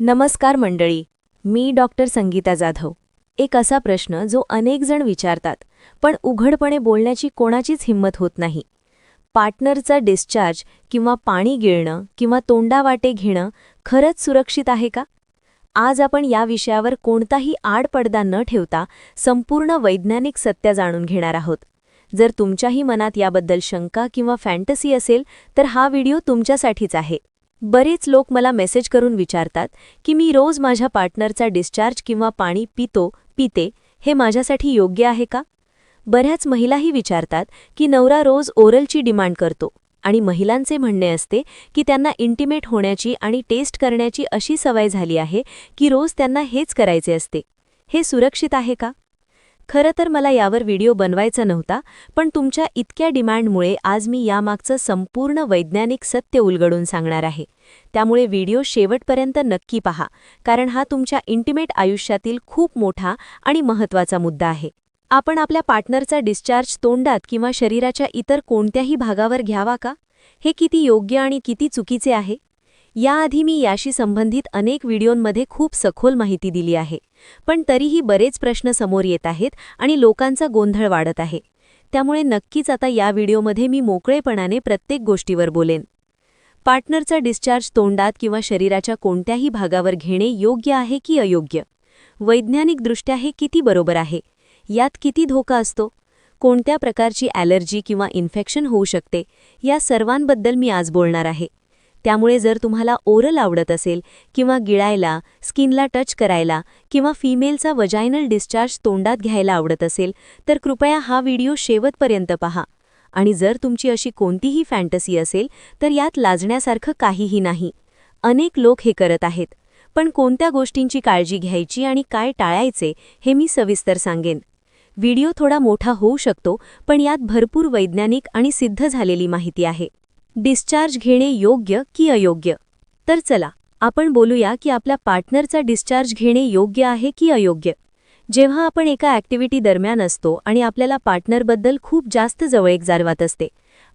नमस्कार मंडळी, मी डॉक्टर संगीता जाधव. एक असा प्रश्न जो अनेक जण विचारतात, पण उघडपणे बोलण्याची कोणाचीच हिंमत होत नाही. पार्टनरचा डिस्चार्ज किंवा पाणी गिळणं किंवा तोंडावाटे घेणं खरंच सुरक्षित आहे का? आज आपण या विषयावर कोणताही आडपडदा न ठेवता संपूर्ण वैज्ञानिक सत्य जाणून घेणार आहोत. जर तुमच्याही मनात याबद्दल शंका किंवा फॅन्टसी असेल तर हा व्हिडिओ तुमच्यासाठीच आहे. बरेच लोक मला मेसेज करून विचारतात की मी रोज माझ्या पार्टनरचा डिस्चार्ज किंवा पाणी पिते, हे माझ्यासाठी योग्य आहे का? बऱ्याच महिलाही विचारतात की नवरा रोज ओरलची डिमांड करतो आणि महिलांचे म्हणणे असते की त्यांना इंटिमेट होण्याची आणि टेस्ट करण्याची अशी सवय झाली आहे की रोज त्यांना हेच करायचे असते. हे सुरक्षित आहे का? खरं तर मला यावर व्हिडिओ बनवायचा नव्हता, पण तुमच्या इतक्या डिमांडमुळे आज मी यामागचं संपूर्ण वैज्ञानिक सत्य उलगडून सांगणार आहे. त्यामुळे व्हिडिओ शेवटपर्यंत नक्की पहा, कारण हा तुमच्या इंटिमेट आयुष्यातील खूप मोठा आणि महत्त्वाचा मुद्दा आहे. आपण आपल्या पार्टनरचा डिस्चार्ज तोंडात किंवा शरीराच्या इतर कोणत्याही भागावर घ्यावा का? हे किती योग्य आणि किती चुकीचे आहे? याआधी मी याशी संबंधित अनेक व्हिडिओंमध्ये खूप सखोल माहिती दिली आहे, पण तरीही बरेच प्रश्न समोर येत आहेत आणि लोकांचा गोंधळ वाढत आहे. त्यामुळे नक्कीच आता या व्हिडिओमध्ये मी मोकळेपणाने प्रत्येक गोष्टीवर बोलेन. पार्टनरचा डिस्चार्ज तोंडात किंवा शरीराच्या कोणत्याही भागावर घेणे योग्य आहे की अयोग्य? वैज्ञानिकदृष्ट्या हे किती बरोबर आहे? यात किती धोका असतो? कोणत्या प्रकारची ॲलर्जी किंवा इन्फेक्शन होऊ शकते? या सर्वांबद्दल मी आज बोलणार आहे. त्यामुळे जर तुम्हाला ओरल आवडत असेल किंवा गिळायला, स्किनला टच करायला किंवा फिमेलचा वजायनल डिस्चार्ज तोंडात घ्यायला आवडत असेल तर कृपया हा व्हिडिओ शेवटपर्यंत पहा. आणि जर तुमची अशी कोणतीही फॅन्टसी असेल तर यात लाजण्यासारखं काहीही नाही. अनेक लोक हे करत आहेत, पण कोणत्या गोष्टींची काळजी घ्यायची आणि काय टाळायचे हे मी सविस्तर सांगेन. व्हिडिओ थोडा मोठा होऊ शकतो, पण यात भरपूर वैज्ञानिक आणि सिद्ध झालेली माहिती आहे. डिस्चार्ज घेणे योग्य की अयोग्य? तर चला आपण बोलूया की आपल्या पार्टनरचा डिस्चार्ज घेणे योग्य आहे की अयोग्य. जेव्हा आपण एका ॲक्टिव्हिटी दरम्यान असतो आणि आपल्याला पार्टनरबद्दल खूप जास्त जवळीक जाणवत असते,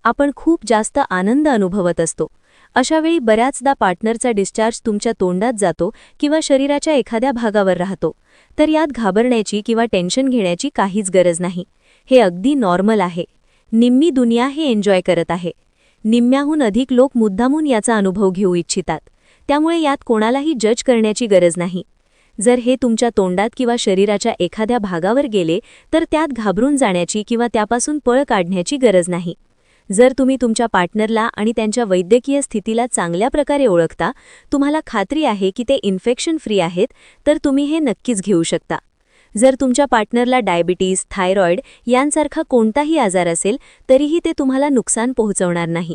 आपण खूप जास्त आनंद अनुभवत असतो, अशावेळी बऱ्याचदा पार्टनरचा डिस्चार्ज तुमच्या तोंडात जातो किंवा शरीराच्या एखाद्या भागावर राहतो, तर यात घाबरण्याची किंवा टेन्शन घेण्याची काहीच गरज नाही. हे अगदी नॉर्मल आहे. निम्मी दुनिया हे एन्जॉय करत आहे. निम्म्याहून अधिक लोक मुद्दामून याचा अनुभव घेऊ इच्छितात. त्यामुळे यात कोणालाही जज करण्याची गरज नाही. जर हे तुमच्या तोंडात किंवा शरीराच्या एखाद्या भागावर गेले तर त्यात घाबरून जाण्याची किंवा त्यापासून पळ काढण्याची गरज नाही. जर तुम्ही तुमच्या पार्टनरला आणि त्यांच्या वैद्यकीय स्थितीला चांगल्या प्रकारे ओळखता, तुम्हाला खात्री आहे की ते इन्फेक्शन फ्री आहेत, तर तुम्ही हे नक्कीच घेऊ शकता. जर तुमच्या पार्टनरला डायबिटीज, थायरॉइड यांसारखा कोणताही आजार असेल तरीही ते तुम्हाला नुकसान पोहोचवणार नाही.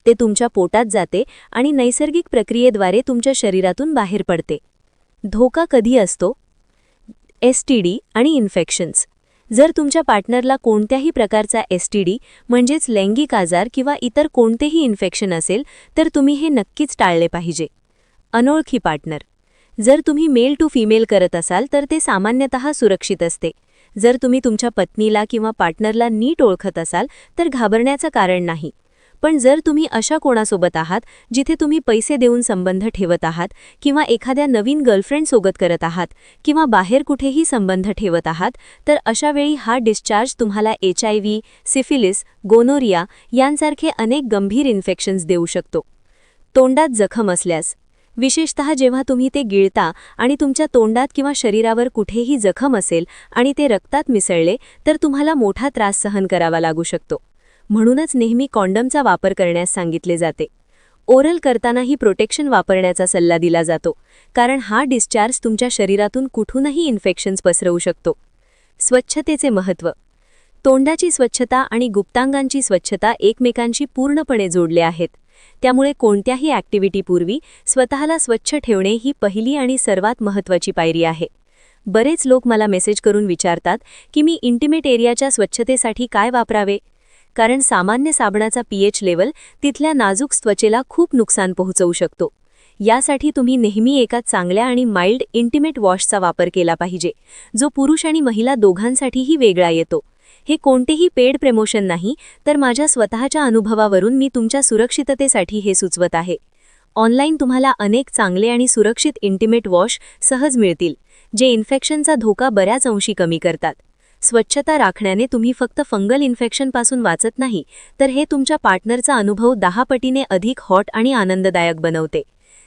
ते तुमच्या पोटात जाते आणि नैसर्गिक प्रक्रियेद्वारे तुमच्या शरीरातून बाहेर पडते. धोका कधी असतो? एसटीडी आणि इन्फेक्शन्स. जर तुमच्या पार्टनरला कोणत्याही प्रकारचा एसटीडी म्हणजेच लैंगिक आजार किंवा इतर कोणतेही इन्फेक्शन असेल तर तुम्ही हे नक्कीच टाळले पाहिजे. अनोळखी पार्टनर. जर तुम्ही मेल टू फिमेल करत असाल तर ते सामान्यतः सुरक्षित असते. जर तुम्ही तुमच्या पत्नीला किंवा पार्टनरला नीट ओळखत असाल तर घाबरण्याचं कारण नाही. पण जर तुम्ही अशा कोणासोबत आहात जिथे तुम्ही पैसे देऊन संबंध ठेवत आहात किंवा एखाद्या नवीन गर्लफ्रेंडसोबत करत आहात किंवा बाहेर कुठेही संबंध ठेवत आहात, तर अशावेळी हा डिस्चार्ज तुम्हाला HIV, सिफिलिस, गोनोरिया यांसारखे अनेक गंभीर इन्फेक्शन्स देऊ शकतो. तोंडात जखम असल्यास. विशेषतः जेव्हा तुम्ही ते गिळता आणि तुमच्या तोंडात किंवा शरीरावर कुठेही जखम असेल आणि ते रक्तात मिसळले तर तुम्हाला मोठा त्रास सहन करावा लागू शकतो. म्हणूनच नेहमी कॉन्डमचा वापर करण्यास सांगितले जाते. ओरल करतानाही प्रोटेक्शन वापरण्याचा सल्ला दिला जातो, कारण हा डिस्चार्ज तुमच्या शरीरातून कुठूनही इन्फेक्शन्स पसरवू शकतो. स्वच्छतेचे महत्त्व. तोंडाची स्वच्छता आणि गुप्तांगांची स्वच्छता एकमेकांशी पूर्णपणे जोडले आहेत. त्यामुळे कोणत्याही ॲक्टिव्हिटीपूर्वी स्वतःला स्वच्छ ठेवणे ही पहिली आणि सर्वात महत्त्वाची पायरी आहे. बरेच लोक मला मेसेज करून विचारतात की मी इंटिमेट एरियाच्या स्वच्छतेसाठी काय वापरावे, कारण सामान्य साबणाचा pH लेवल तिथल्या नाजूक त्वचेला खूप नुकसान पोहोचवू शकतो. यासाठी तुम्ही नेहमी एका चांगल्या आणि माइल्ड इंटिमेट वॉशचा वापर केला पाहिजे, जो पुरुष आणि महिला दोघांसाठीही वेगळा येतो. हे कोणतेही पेड प्रमोशन नाही, तर माझ्या स्वतःच्या अनुभवावरून मी तुमच्या सुरक्षिततेसाठी हे सुचवत आहे. ऑनलाईन तुम्हाला अनेक चांगले आणि सुरक्षित इंटिमेट वॉश सहज मिळतील, जे इन्फेक्शनचा धोका बऱ्याच अंशी कमी करतात. स्वच्छता राखण्याने तुम्ही फक्त फंगल इन्फेक्शनपासून वाचत नाही, तर हे तुमच्या पार्टनरचा अनुभव 10 पटीने अधिक हॉट आणि आनंददायक बनवते.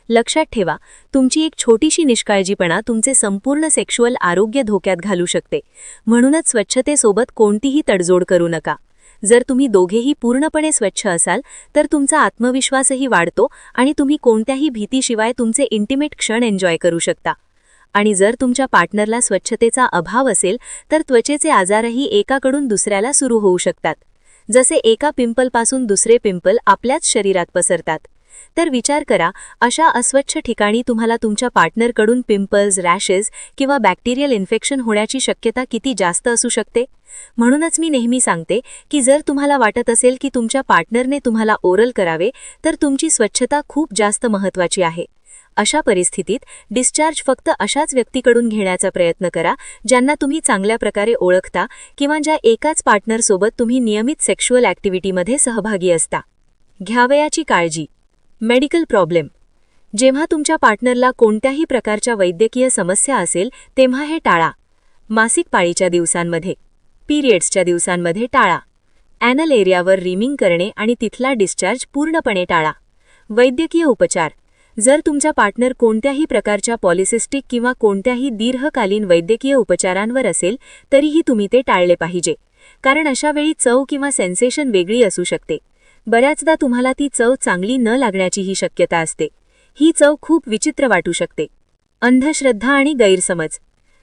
लक्षात ठेवा, तुमची एक छोटीशी निष्काळजीपणा तुमचे संपूर्ण सेक्शुअल आरोग्य धोक्यात घालू शकते. म्हणूनच स्वच्छतेसोबत कोणतीही तडजोड करू नका. जर तुम्ही दोघेही पूर्णपणे स्वच्छ असाल तर तुमचा आत्मविश्वासही वाढतो आणि तुम्ही कोणत्याही भीतीशिवाय तुमचे इंटिमेट क्षण एन्जॉय करू शकता. आणि जर तुमच्या पार्टनरला स्वच्छतेचा अभाव असेल तर त्वचेचे आजारही एकाकडून दुसऱ्याला सुरू होऊ शकतात. जसे एका पिंपलपासून दुसरे पिंपल आपल्याच शरीरात पसरतात. तर विचार करा, अशा अस्वच्छ ठिकाणी तुम्हाला तुमच्या पार्टनरकडून पिंपल्स, रॅशेस किंवा बॅक्टेरियल इन्फेक्शन होण्याची शक्यता किती जास्त असू शकते. म्हणूनच मी नेहमी सांगते की जर तुम्हाला वाटत असेल की तुमच्या पार्टनरने तुम्हाला ओरल करावे तर तुमची स्वच्छता खूप जास्त महत्त्वाची आहे. अशा परिस्थितीत डिस्चार्ज फक्त अशाच व्यक्तीकडून घेण्याचा प्रयत्न करा ज्यांना तुम्ही चांगल्या प्रकारे ओळखता किंवा ज्या एकाच पार्टनरसोबत तुम्ही नियमित सेक्शुअल ॲक्टिव्हिटीमध्ये सहभागी असता. घ्यावयाची काळजी. Medical problem. जेव्हा तुमच्या पार्टनरला कोणत्याही प्रकारच्या वैद्यकीय समस्या असेल तेव्हा हे टाळा. मासिक पाळीच्या दिवसांमध्ये, पिरियड्सच्या दिवसांमध्ये टाळा. ॲनल एरियावर रिमिंग करणे आणि तिथला डिस्चार्ज पूर्णपणे टाळा. वैद्यकीय उपचार. जर तुमचा पार्टनर कोणत्याही प्रकारच्या पॉलिसिस्टिक किंवा कोणत्याही दीर्घकालीन वैद्यकीय उपचारांवर असेल तरीही तुम्ही ते टाळले पाहिजे, कारण अशा वेळी चव किंवा सेन्सेशन वेगळी असू शकते. बऱ्याचदा तुम्हाला ती चव चांगली न लागण्याचीही शक्यता असते. ही चव खूप विचित्र वाटू शकते. अंधश्रद्धा आणि गैरसमज.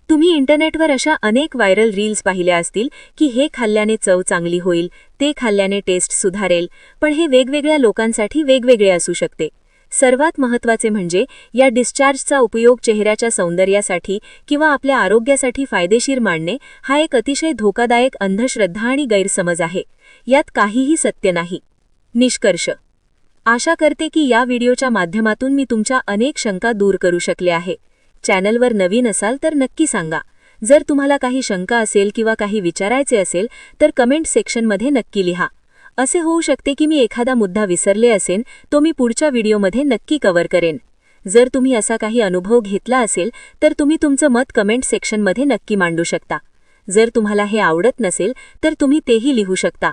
तुम्ही इंटरनेटवर अशा अनेक व्हायरल रील्स पाहिल्या असतील की हे खाल्ल्याने चव चांगली होईल, ते खाल्ल्याने टेस्ट सुधारेल, पण हे वेगवेगळ्या लोकांसाठी वेगवेगळे असू शकते. सर्वात महत्त्वाचे म्हणजे या डिस्चार्जचा उपयोग चेहऱ्याच्या सौंदर्यासाठी किंवा आपल्या आरोग्यासाठी फायदेशीर मानणे हा एक अतिशय धोकादायक अंधश्रद्धा आणि गैरसमज आहे. यात काहीही सत्य नाही. निष्कर्ष. आशा करते की या व्हिडिओच्या माध्यमातून मी तुमच्या अनेक शंका दूर करू शकले आहे. चॅनलवर नवीन असाल तर नक्की सांगा. जर तुम्हाला काही शंका असेल किंवा काही विचारायचे असेल तर कमेंट सेक्शनमध्ये नक्की लिहा. असे होऊ शकते की मी एखादा मुद्दा विसरले असेन, तो मी पुढच्या व्हिडिओमध्ये नक्की कव्हर करेन. जर तुम्ही असा काही अनुभव घेतला असेल तर तुम्ही तुमचं मत कमेंट सेक्शनमध्ये नक्की मांडू शकता. जर तुम्हाला हे आवडत नसेल तर तुम्ही तेही लिहू शकता.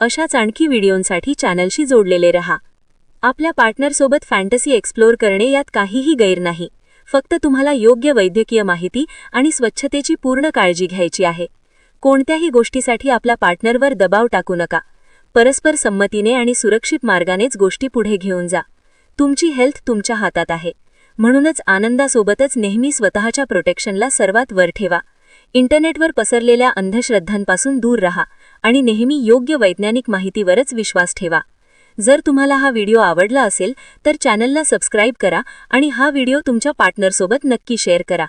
अशाच आणखी व्हिडिओंसाठी चॅनलशी जोडलेले रहा. आपल्या पार्टनरसोबत फॅन्टसी एक्सप्लोर करणे यात काहीही गैर नाही. फक्त तुम्हाला योग्य वैद्यकीय माहिती आणि स्वच्छतेची पूर्ण काळजी घ्यायची आहे. कोणत्याही गोष्टीसाठी आपल्या पार्टनरवर दबाव टाकू नका. परस्पर संमतीने आणि सुरक्षित मार्गानेच गोष्टी पुढे घेऊन जा. तुमची हेल्थ तुमच्या हातात आहे. म्हणूनच आनंदासोबतच नेहमी स्वतःच्या प्रोटेक्शनला सर्वात वर ठेवा. इंटरनेटवर पसरलेल्या अंधश्रद्धांपासून दूर राहा आणि नेहमी योग्य वैज्ञानिक माहितीवरच विश्वास ठेवा. जर तुम्हाला हा व्हिडिओ आवडला असेल तर चॅनलला सबस्क्राईब करा आणि हा व्हिडिओ तुमच्या पार्टनरसोबत नक्की शेअर करा.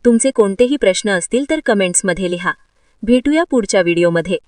तुमचे कोणतेही प्रश्न असतील तर कमेंट्समध्ये लिहा. भेटूया पुढच्या व्हिडिओमध्ये.